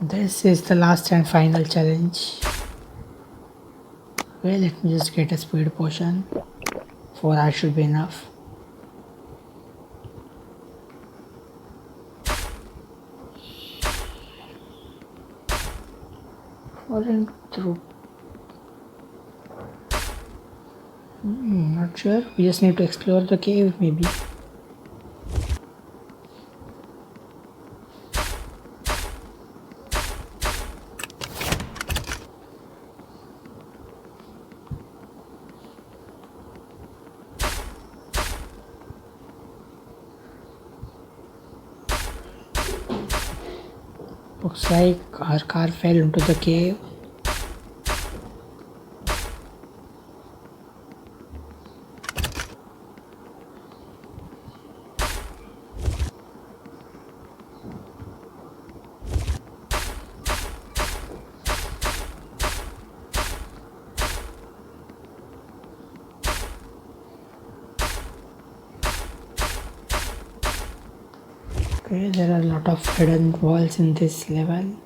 This is the last and final challenge. Well, let me just get a speed potion. 4 hours should be enough. Falling through. Not sure. We just need to explore the cave, maybe. Looks like our car fell into the cave. Okay, there are a lot of hidden walls in this level.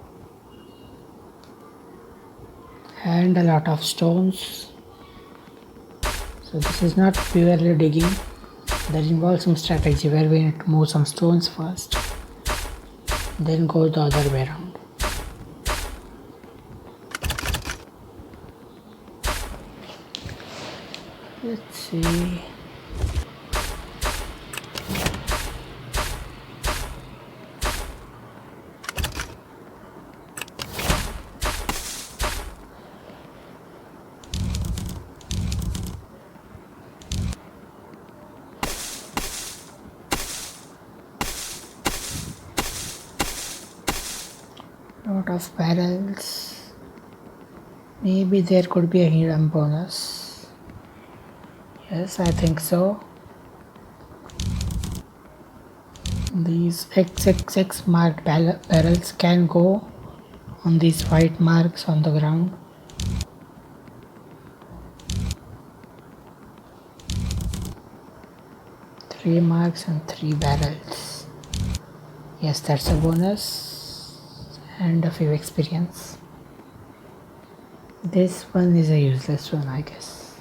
And a lot of stones. So this is not purely digging. There involves some strategy where we need to move some stones first. Then go the other way around. Let's see. Lot of barrels. Maybe there could be a hidden bonus. Yes, I think so. These XXX marked barrels can go on these white marks on the ground. Three marks and 3 barrels. Yes, that's a bonus. And a few experience. This one is a useless one, I guess.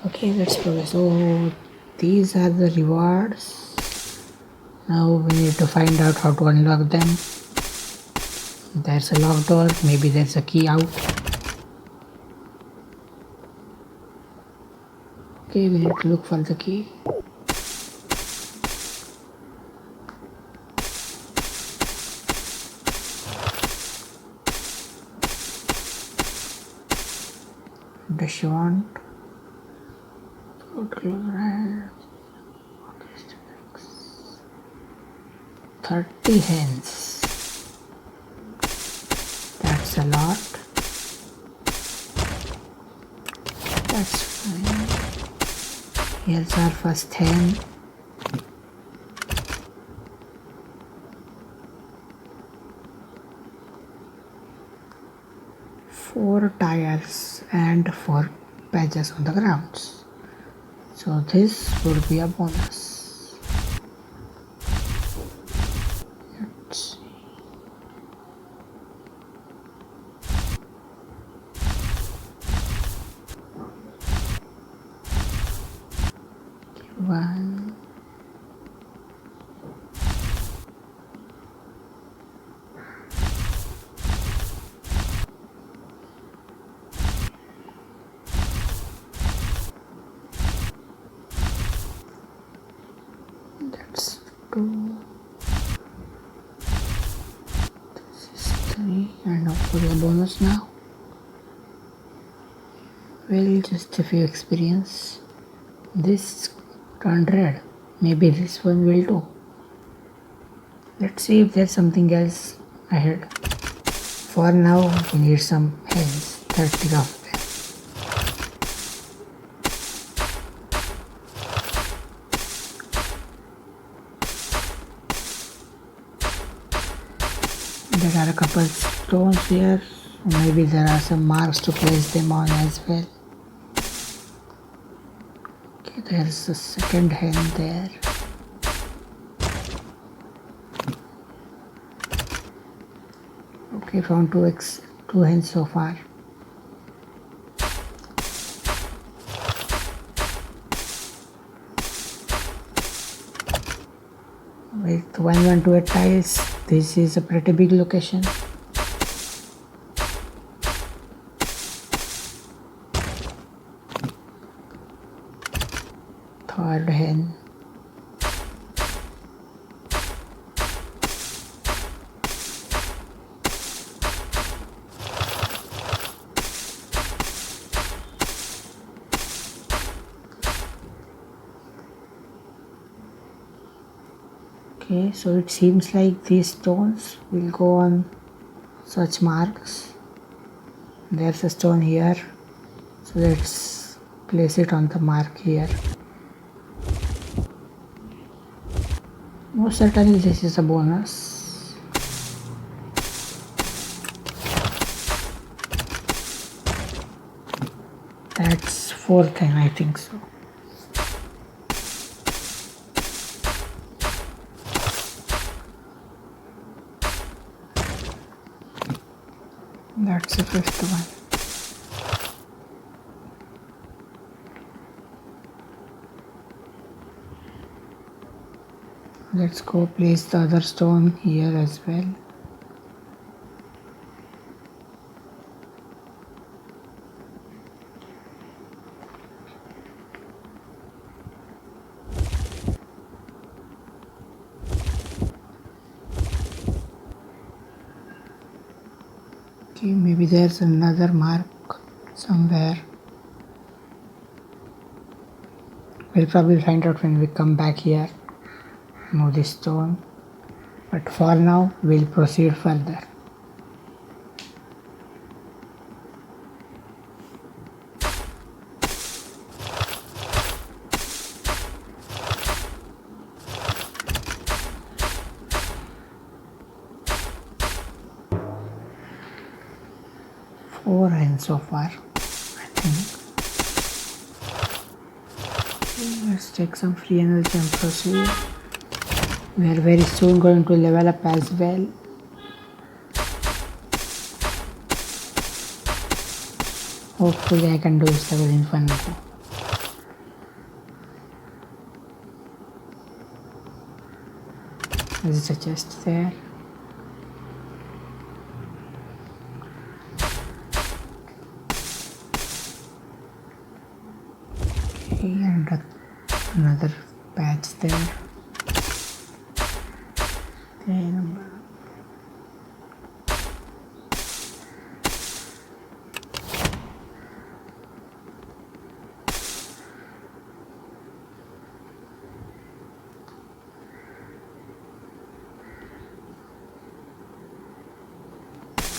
Okay, let's progress. So these are the rewards. Now we need to find out how to unlock them. There's a locked door. Maybe there's a key out. Okay, we need to look for the key. Does she want? 30 hens. That's a lot. That's fine. Here's our first hen. Four tires and 4 patches on the grounds. So this would be a bonus. Let's see. One. That's 2. This is 3. And hopefully a bonus now. Well, just a few experience. This turned red. Maybe this one will do. Let's see if there's something else ahead. For now, we need some hens. 30 of them. There are a couple stones here. Maybe there are some marks to place them on as well. Okay, there's a second hen there. Okay, found two hens so far. With 1128 tiles, this is a pretty big location. Third hen. Okay, so it seems like these stones will go on such marks. There's a stone here, so let's place it on the mark here. Most certainly this is a bonus. That's fourth thing, I think so. That's the fifth one. Let's go place the other stone here as well. Okay, maybe there's another mark somewhere. We'll probably find out when we come back here. Move this stone. But for now, we'll proceed further. Four hens so far, I think. Let's take some free energy and proceed. We are very soon going to level up as well. Hopefully I can do this level in one go. There's a chest there. Okay, and another patch there. Then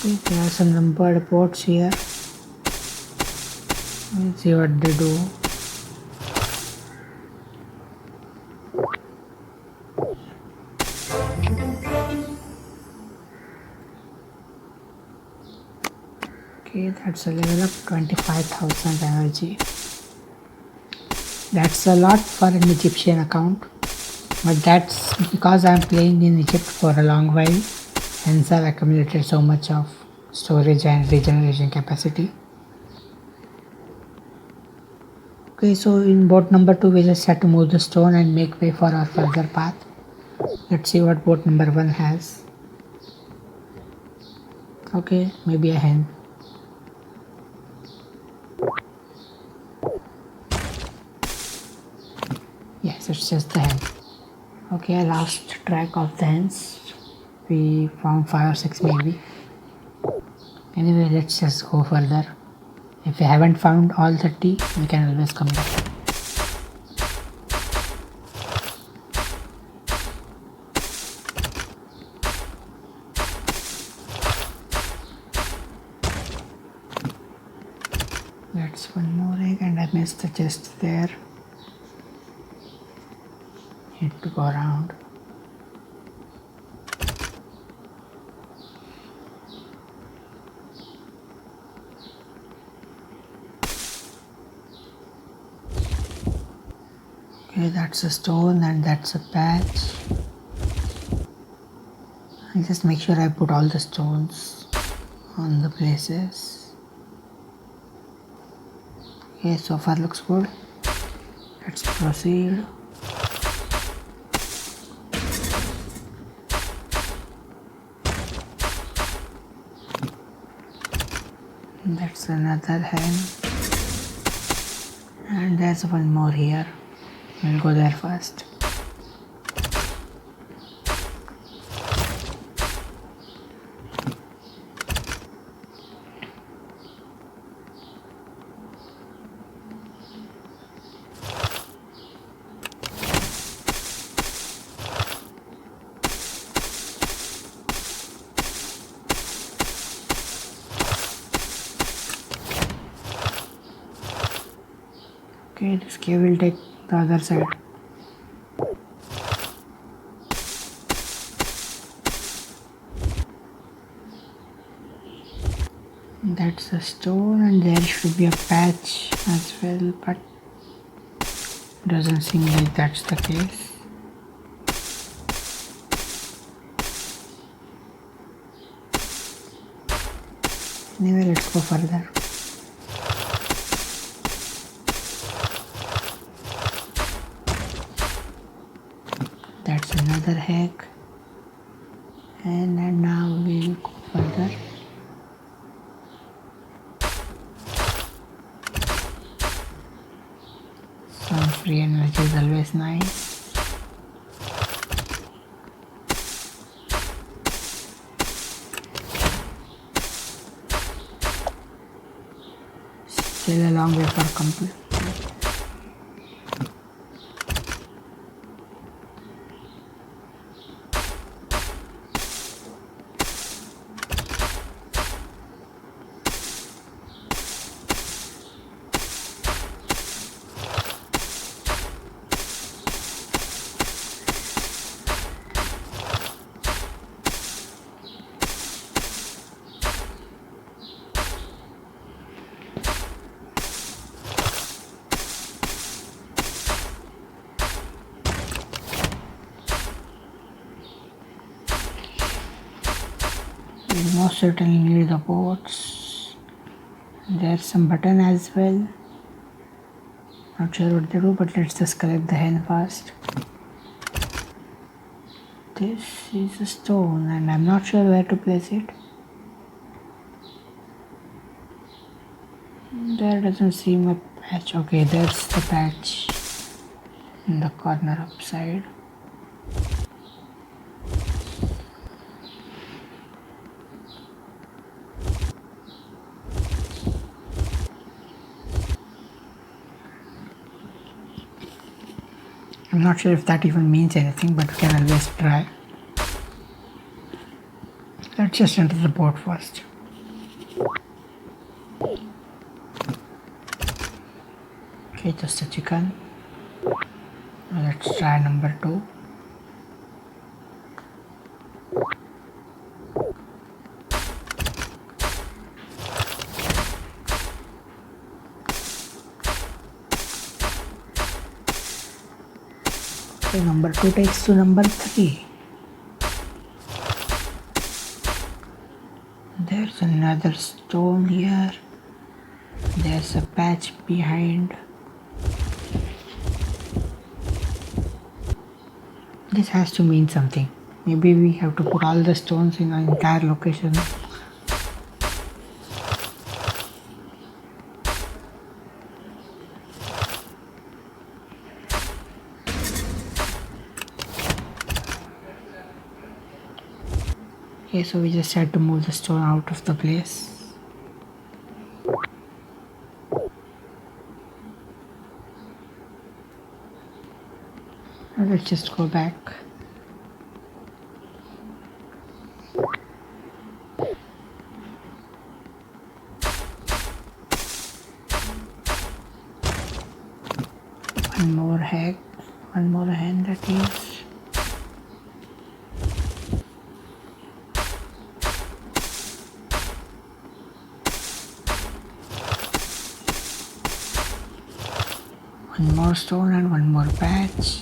there are some numbered pots here. Let's see what they do. Okay, that's a level up, 25,000 energy. That's a lot for an Egyptian account, but that's because I'm playing in Egypt for a long while, hence I've accumulated so much of storage and regeneration capacity. Okay, so in boat number 2 we just had to move the stone and make way for our further path. Let's see what boat number 1 has. Okay, maybe a hen. Yes, it's just the hen. Okay, I lost track of the hens. We found 5 or 6 maybe. Anyway, let's just go further. If we haven't found all 30, we can always come back. That's one more egg and I missed the chest there. Need to go around. Okay, that's a stone and that's a patch. I'll just make sure I put all the stones on the places. Okay, so far looks good. Let's proceed. That's another hen. And there's one more here. We'll go there first. Okay, this cave will take the other side. That's a stone and there should be a patch as well, but doesn't seem like that's the case. Anyway, let's go further. That's another hack. And now we'll go further. Some free energy is always nice. Still a long way for complete. We most certainly need the boats. There's some button as well. Not sure what they do, but let's just collect the hen first. This is a stone and I'm not sure where to place it. There doesn't seem a patch. Okay, there's the patch in the corner upside. I'm not sure if that even means anything, but we can always try. Let's just enter the boat first. Okay, just a chicken. Now let's try number 2. Okay, number 2 takes to number 3. There's another stone here. There's a patch behind. This has to mean something. Maybe we have to put all the stones in an entire location. Okay, so we just had to move the stone out of the place. Now let's just go back. One more egg, one more hen, that is. One more stone and one more patch.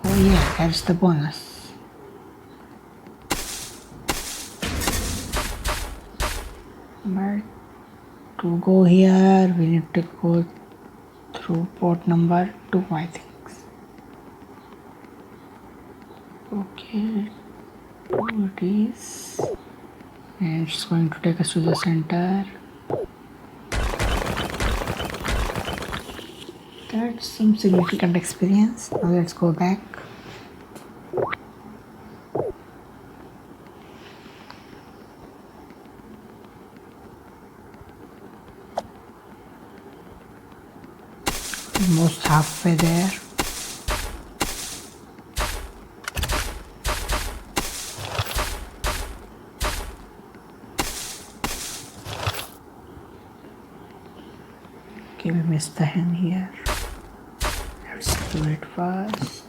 Oh yeah, that's the bonus. But to go here, we need to go through port number 2, I think. Okay, 2 it is. And it's going to take us to the center. That's some significant experience. Now let's go back. Almost halfway there. Okay, we missed the hen here. Let's do it fast.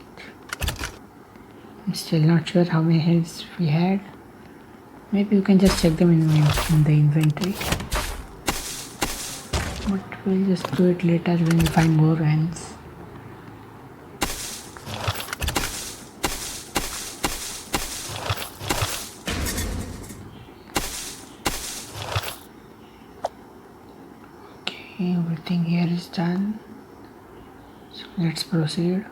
I'm still not sure how many hens we had. Maybe you can just check them in the inventory. But we'll just do it later when we find more hens. Okay, everything here is done. So let's proceed.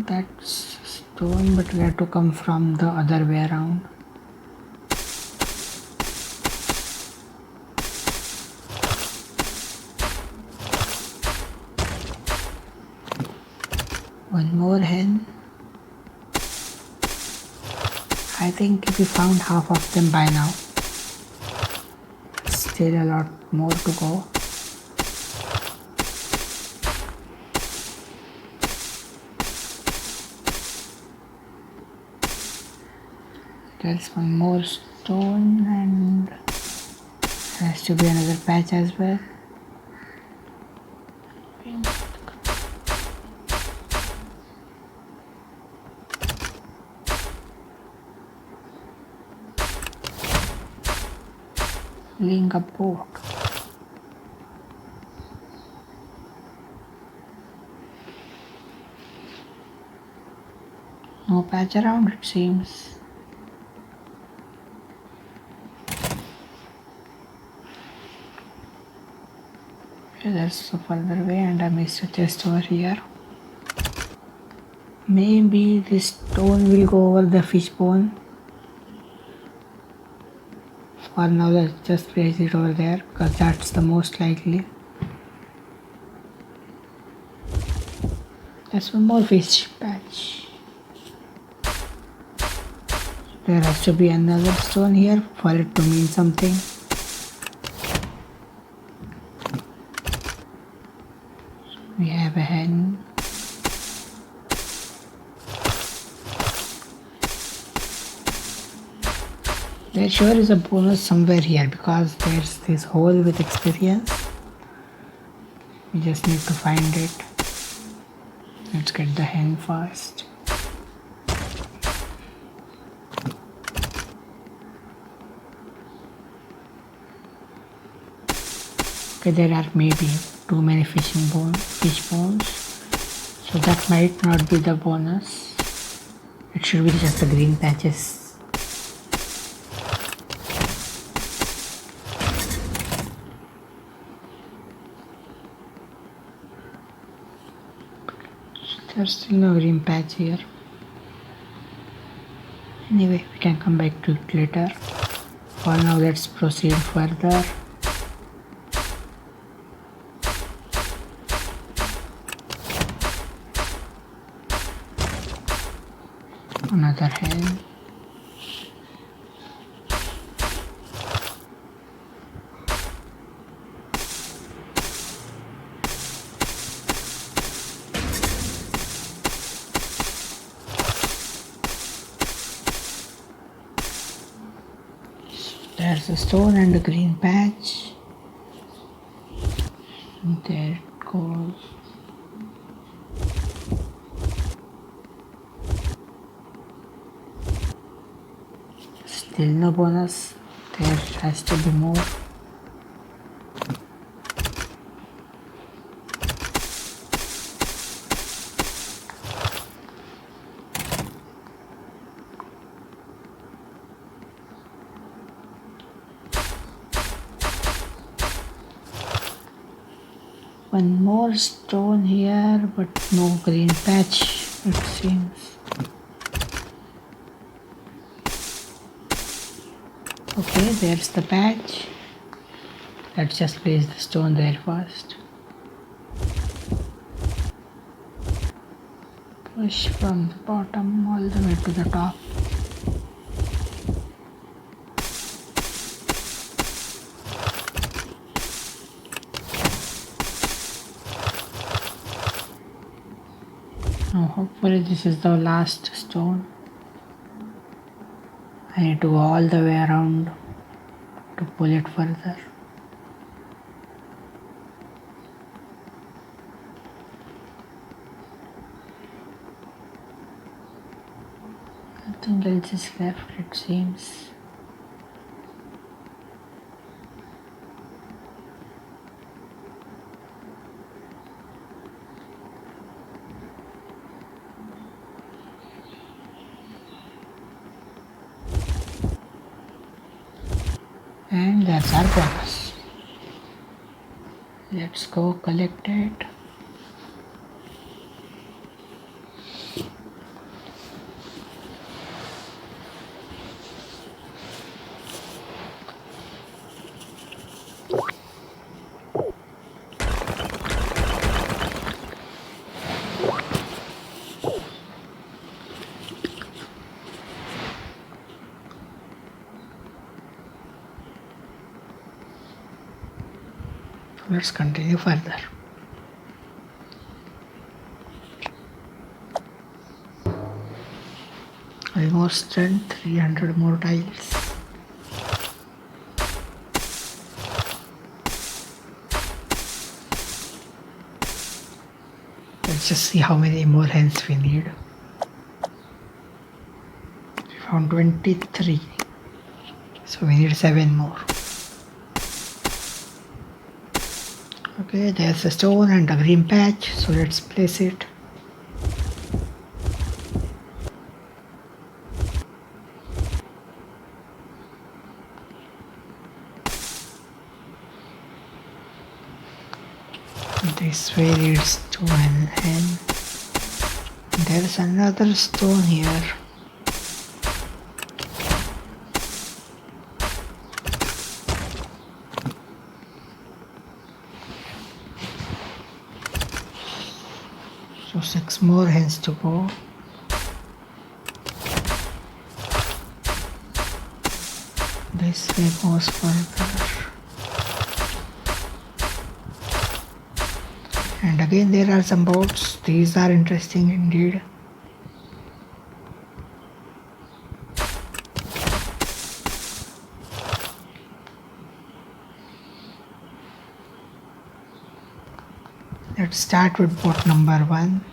That's stone, but we have to come from the other way around. One more hen. I think we found half of them by now. Still a lot more to go. There's one more stone and there has to be another patch as well. Link a boat. No patch around, it seems. Okay, that's the further way, and I missed a chest over here. Maybe this stone will go over the fish bone. For now, let's just place it over there because that's the most likely. There's one more fish patch. There has to be another stone here for it to mean something. We have a hen. There sure is a bonus somewhere here because there's this hole with experience. We just need to find it. Let's get the hen first. Okay, there are maybe too many fish bones. So that might not be the bonus. It should be just the green patches. There's still no green patch here. Anyway, we can come back to it later. For now, let's proceed further. Another hen. There's a stone and a green patch. And there it goes. There is no bonus. There has to be more. One more stone here, but no green patch, it seems. Okay, there's the patch. Let's just place the stone there first. Push from the bottom all the way to the top. Now hopefully this is the last stone. I need to go all the way around to pull it further. Nothing else is left, it seems. And that's our bonus. Let's go collect it. Let's continue further. Almost done, 300 more tiles. Let's just see how many more hens we need. We found 23. So we need 7 more. Okay, there's a stone and a green patch, so let's place it. This way leads to an hen. There's another stone here. So 6 more hens to go. This way goes further. And again there are some boats. These are interesting indeed. Let's start with boat number 1.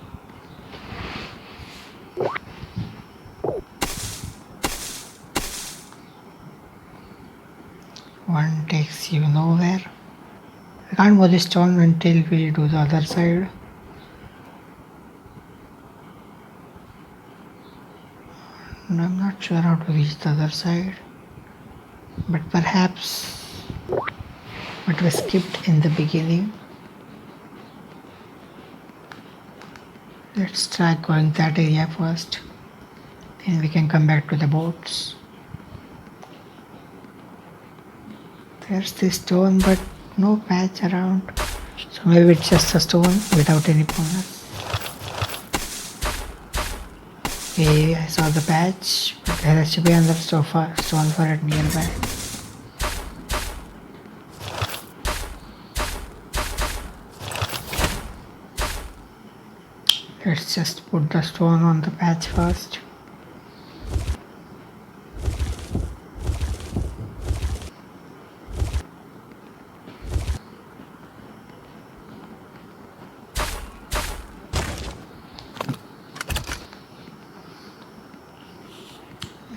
One takes you nowhere. I can't move this stone until we do the other side. And I'm not sure how to reach the other side. But perhaps what we skipped in the beginning. Let's try going that area first. Then we can come back to the boats. There's this stone but no patch around. So maybe it's just a stone without any bonus. Okay, I saw the patch, but there has to be another stone for it nearby. Let's just put the stone on the patch first.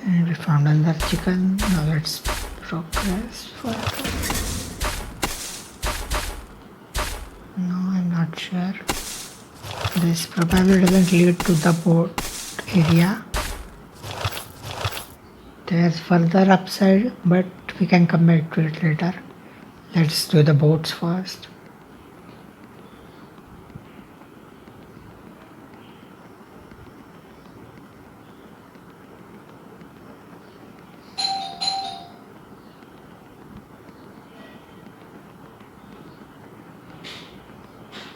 And we found another chicken. Now let's progress further. No, I'm not sure. This probably doesn't lead to the boat area. There's further upside, but we can come back to it later. Let's do the boats first.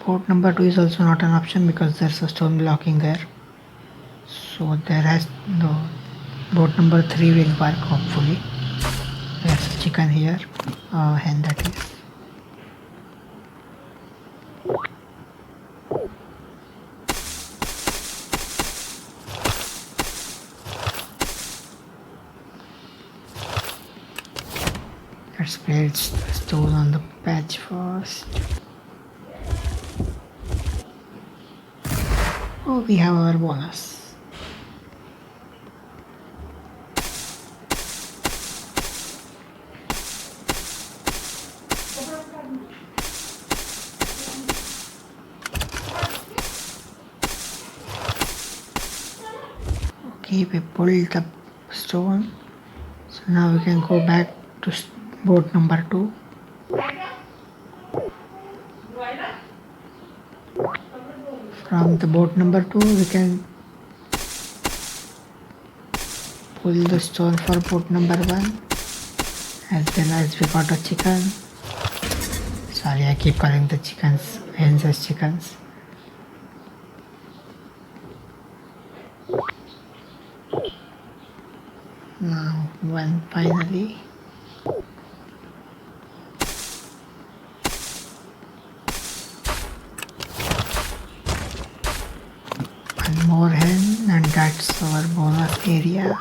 Boat number 2 is also not an option because there's a stone blocking there. So there has no. Boat number 3 will work hopefully. There's a chicken here, hen that is. Let's place the stone on the patch first. Oh, we have our bonus. Okay, we pulled the stone. So now we can go back to boat number 2. From the boat number 2 we can pull the stone for boat number 1, as well as we got a chicken. Sorry, I keep calling the chickens hens as chickens. Now one finally. One more hen, and that's our bonus area.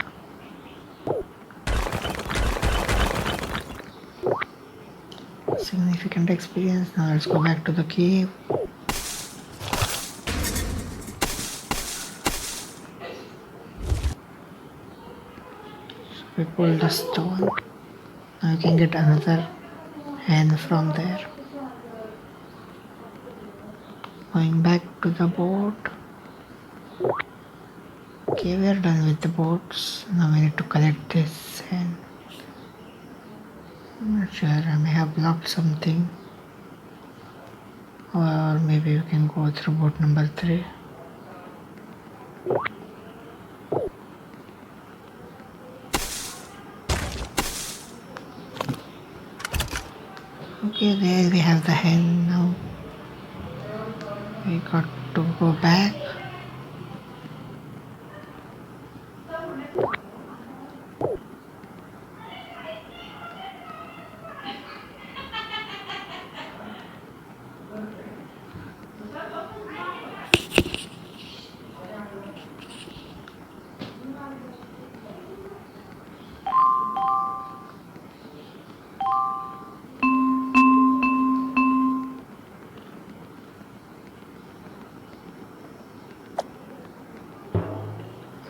Significant experience. Now let's go back to the cave. So we pull the stone. Now you can get another hen from there. Going back to the boat. Okay, we are done with the boats. Now we need to collect this hen. I'm not sure, I may have blocked something. Or maybe we can go through boat number 3. Okay, there we have the hen now. We got to go back.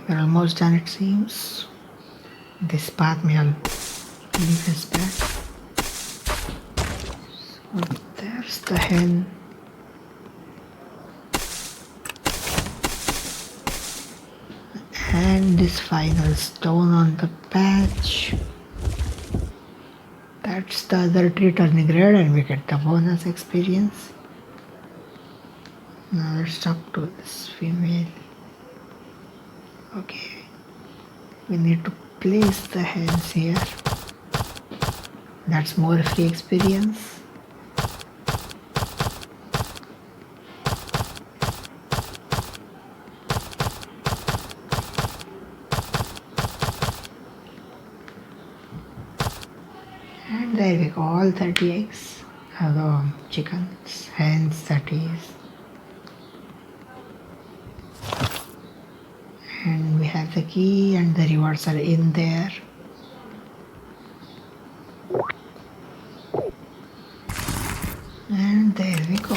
We're almost done, it seems. This path may lead us back. So there's the hen. And this final stone on the patch. That's the other tree turning red, and we get the bonus experience. Now let's talk to this female. Okay, we need to place the hens here. That's more free experience. And there we go, all 30 eggs. Chickens, hens, that is. And we have the key, and the rewards are in there. And there we go.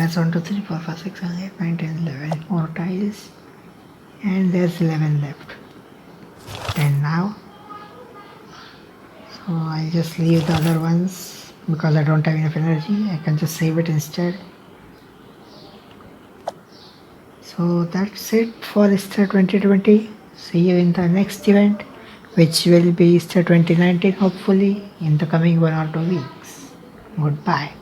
That's 1, 2, 3, 4, 5, 6, 7, 8, 9, 10, 11 more tiles. And there's 11 left. And now, so I'll just leave the other ones because I don't have enough energy. I can just save it instead. So that's it for Easter 2020. See you in the next event, which will be Easter 2019 hopefully in the coming 1 or 2 weeks. Goodbye.